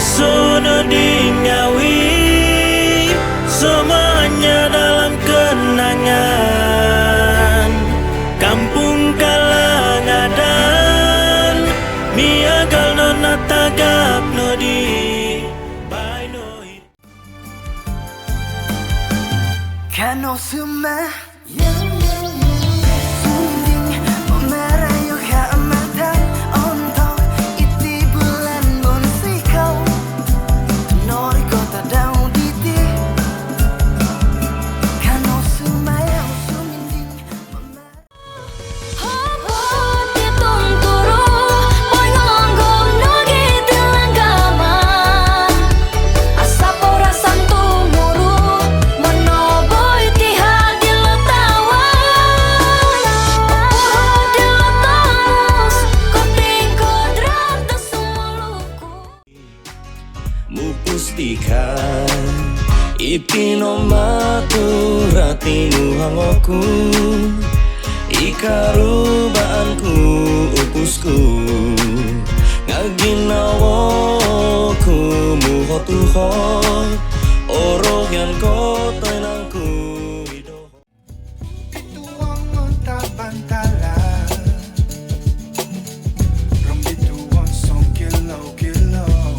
Sono duniawi, semuanya dalam kenangan. Kampung Kalangadan, miagal nona tagap nodi bainoi. Kano suma Itino maturatimu hangoku, ikarubaanku upusku, ngaginawoku muhotuho, oroh yang kota nangku widoho. Bituang onta bantala Rambituan song kilau-kilau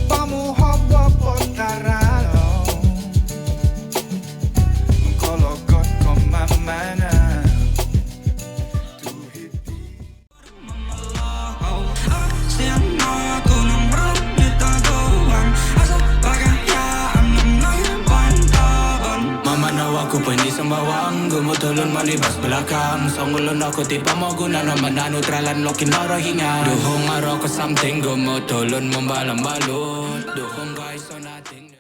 Pamuhawa potaralo Kologot komamana Aku pendi sembawang, gumutulun malibas belakang. Songulun ako di pamaguna naman nanutralan lokin narahinga. Duhong araw ko something, gumutulun membalang balot. Duhong guys so nothing.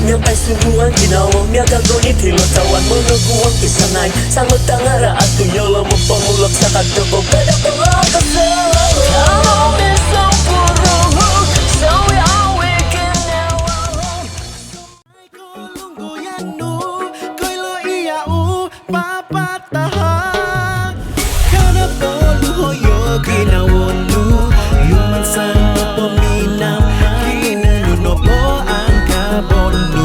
Nyampai sungguhan ginawa miaga goni tilo tawan menungguan kisanay sangot tangara at tuyolo mo pangulog sa kadoko kada pangakas sa kamu besok puro so we all weekend now Kulunggo yanu koilo iyau papatahan Kana bolu hoyo ginawonu Yuman sang paminam Kinuno po ang kabonu